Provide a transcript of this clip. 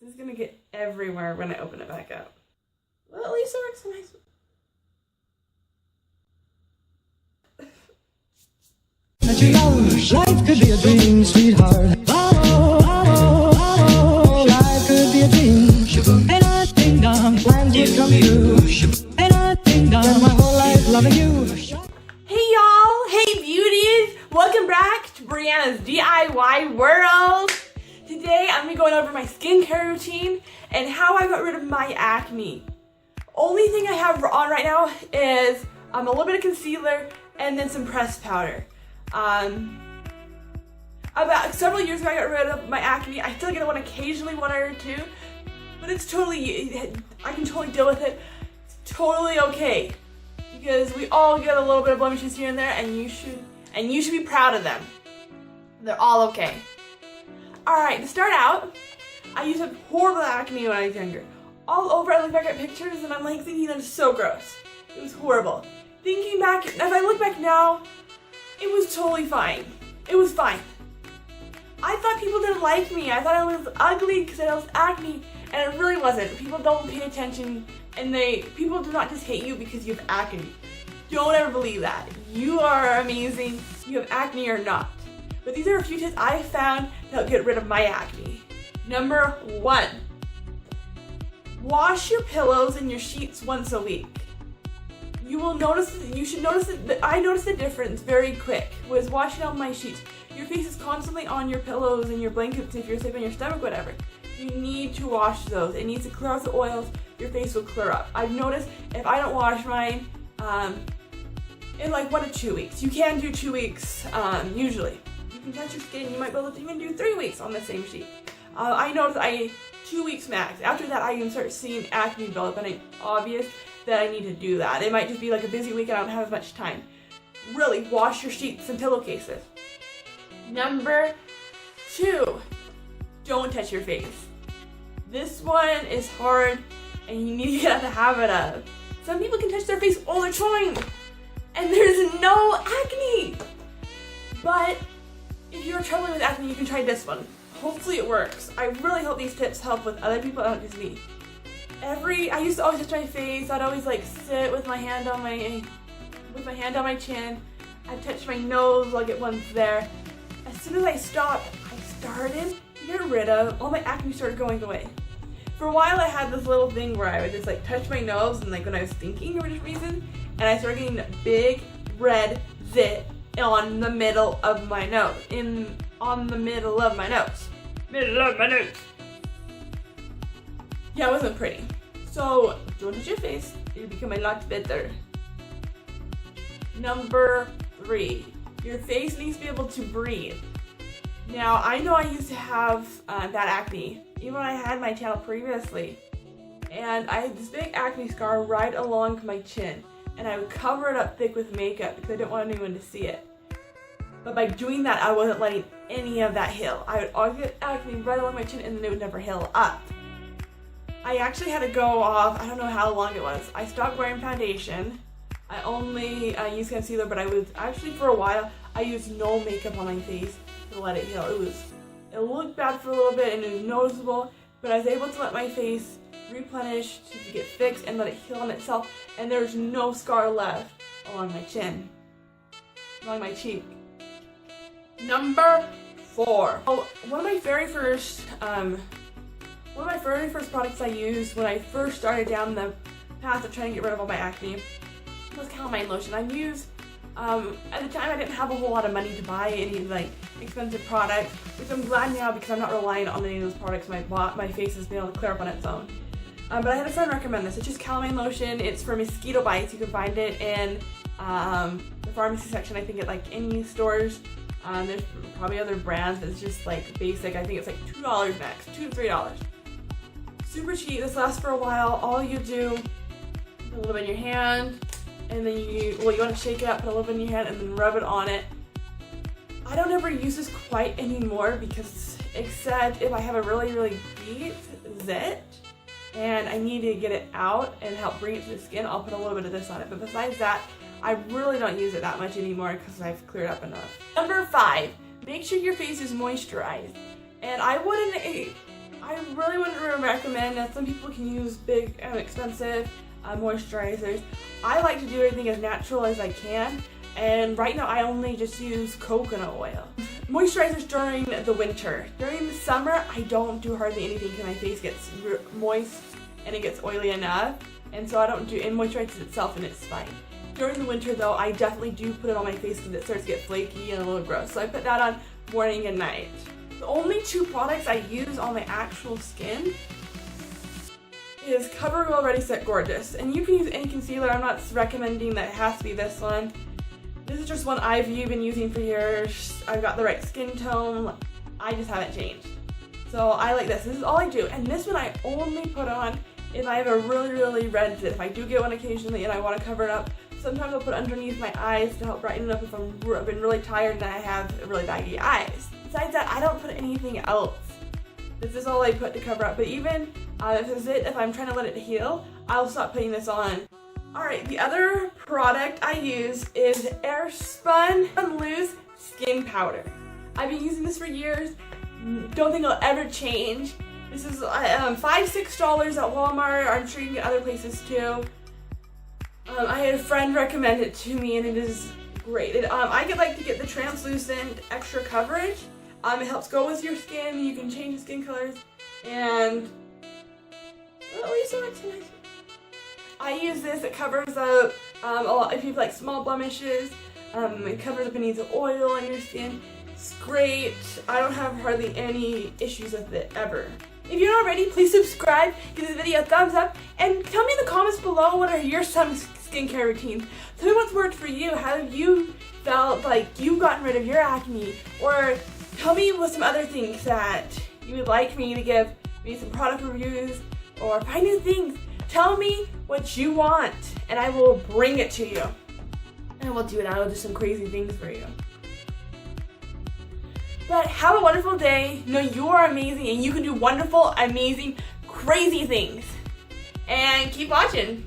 This is gonna get everywhere when I open it back up. Well, at least it works nice. That you know, life could be a dream, sweetheart. Oh, life could be a dream. And I think plans would come true. And I think my whole life loving you. Hey y'all, hey beauties, welcome back to Brianna's DIY world. Today I'm gonna be going over my skincare routine and how I got rid of my acne. Only thing I have on right now is a little bit of concealer and then some pressed powder. About several years ago I got rid of my acne. I still get one occasionally, one or two, but it's totally, I can totally deal with it. It's totally okay. Because we all get a little bit of blemishes here and there, and you should be proud of them. They're all okay. Alright, to start out, I used to have horrible acne when I was younger. All over, I look back at pictures and I'm like thinking that is so gross. It was horrible. Thinking back, as I look back now, it was totally fine. It was fine. I thought people didn't like me. I thought I was ugly because I was acne, and it really wasn't. People don't pay attention, and people do not just hate you because you have acne. Don't ever believe that. You are amazing, you have acne or not. But these are a few tips I found to help get rid of my acne. Number 1, wash your pillows and your sheets once a week. You will notice, you should notice that I noticed the difference very quick was washing out my sheets. Your face is constantly on your pillows and your blankets if you're sleeping on your stomach, whatever. You need to wash those. It needs to clear out the oils. Your face will clear up. I've noticed if I don't wash mine, in like 1 to 2 weeks. You can do 2 weeks, usually. You can touch your skin. You might be able to even do 3 weeks on the same sheet. I noticed 2 weeks max. After that, I can start seeing acne develop, and it's obvious that I need to do that. It might just be like a busy week and I don't have as much time. Really, wash your sheets and pillowcases. Number 2, don't touch your face. This one is hard and you need to get out of the habit of. Some people can touch their face all the time and there's no acne. But if you're struggling with acne, you can try this one. Hopefully it works. I really hope these tips help with other people, not just me. I used to always touch my face. I'd always like sit with my hand on my chin. I'd touch my nose, I'll get ones there. As soon as I stopped, I started to get rid of, all my acne started going away. For a while I had this little thing where I would just like touch my nose and like when I was thinking for whatever reason, and I started getting big red zit on the middle of my nose. On the middle of my nose. Yeah, it wasn't pretty. So, don't touch your face. It'll become a lot better. Number 3, your face needs to be able to breathe. Now, I know I used to have that acne, even when I had my channel previously. And I had this big acne scar right along my chin. And I would cover it up thick with makeup because I didn't want anyone to see it. But by doing that, I wasn't letting any of that heal. I would always get acne right along my chin and then it would never heal up. I actually had to go off, I don't know how long it was. I stopped wearing foundation. I only used concealer, but I was actually for a while, I used no makeup on my face to let it heal. It looked bad for a little bit and it was noticeable, but I was able to let my face replenish, to get fixed and let it heal on itself, and there's no scar left along my chin, along my cheek. Number 4. Oh, one of my very first products I used when I first started down the path of trying to get rid of all my acne was calamine lotion. I used, at the time I didn't have a whole lot of money to buy any like expensive products, which I'm glad now because I'm not relying on any of those products my face has been able to clear up on its own. But I had a friend recommend this. It's just calamine lotion. It's for mosquito bites. You can find it in the pharmacy section, I think at like any stores. There's probably other brands, but it's just like basic. I think it's like $2 max, $2 to $3. Super cheap. This lasts for a while. All you do, put a little bit in your hand, and then you want to shake it up, put a little bit in your hand, and then rub it on it. I don't ever use this quite anymore because, except if I have a really, really deep zit and I need to get it out and help bring it to the skin, I'll put a little bit of this on it. But besides that, I really don't use it that much anymore because I've cleared up enough. Number 5, make sure your face is moisturized. And I really wouldn't never recommend that some people can use big and expensive moisturizers. I like to do everything as natural as I can, and right now I only just use coconut oil. Moisturizers during the winter. During the summer, I don't do hardly anything because my face gets moist and it gets oily enough, and so I don't do, and moisturizes itself and it's fine. During the winter though, I definitely do put it on my face because it starts to get flaky and a little gross, so I put that on morning and night. The only two products I use on my actual skin is CoverGirl Ready Set Gorgeous, and you can use any concealer. I'm not recommending that it has to be this one. This is just one I've been using for years. I've got the right skin tone. I just haven't changed. So I like this. This is all I do. And this one I only put on if I have a really, really red zit. If I do get one occasionally and I want to cover it up, sometimes I'll put it underneath my eyes to help brighten it up if I've been really tired and I have really baggy eyes. Besides that, I don't put anything else. This is all I put to cover up. But even if I'm trying to let it heal, I'll stop putting this on. Alright, the other product I use is Airspun Loose Skin Powder. I've been using this for years. Don't think it'll ever change. This is $5-6 at Walmart. I'm sure you can get other places too. I had a friend recommend it to me and it is great. I like to get the translucent extra coverage. It helps go with your skin. You can change the skin colors, and I use this. It covers up a lot if you have like small blemishes. It covers up any of the oil on your skin. It's great. I don't have hardly any issues with it ever. If you're not already, please subscribe, give this video a thumbs up, and tell me in the comments below what are your skincare routines. Tell me what's worked for you. How have you felt like you've gotten rid of your acne? Or tell me what some other things that you would like me to give me some product reviews or find new things. Tell me what you want and I will bring it to you. And I will do it. I will do some crazy things for you. But have a wonderful day. Know you are amazing and you can do wonderful, amazing, crazy things. And keep watching.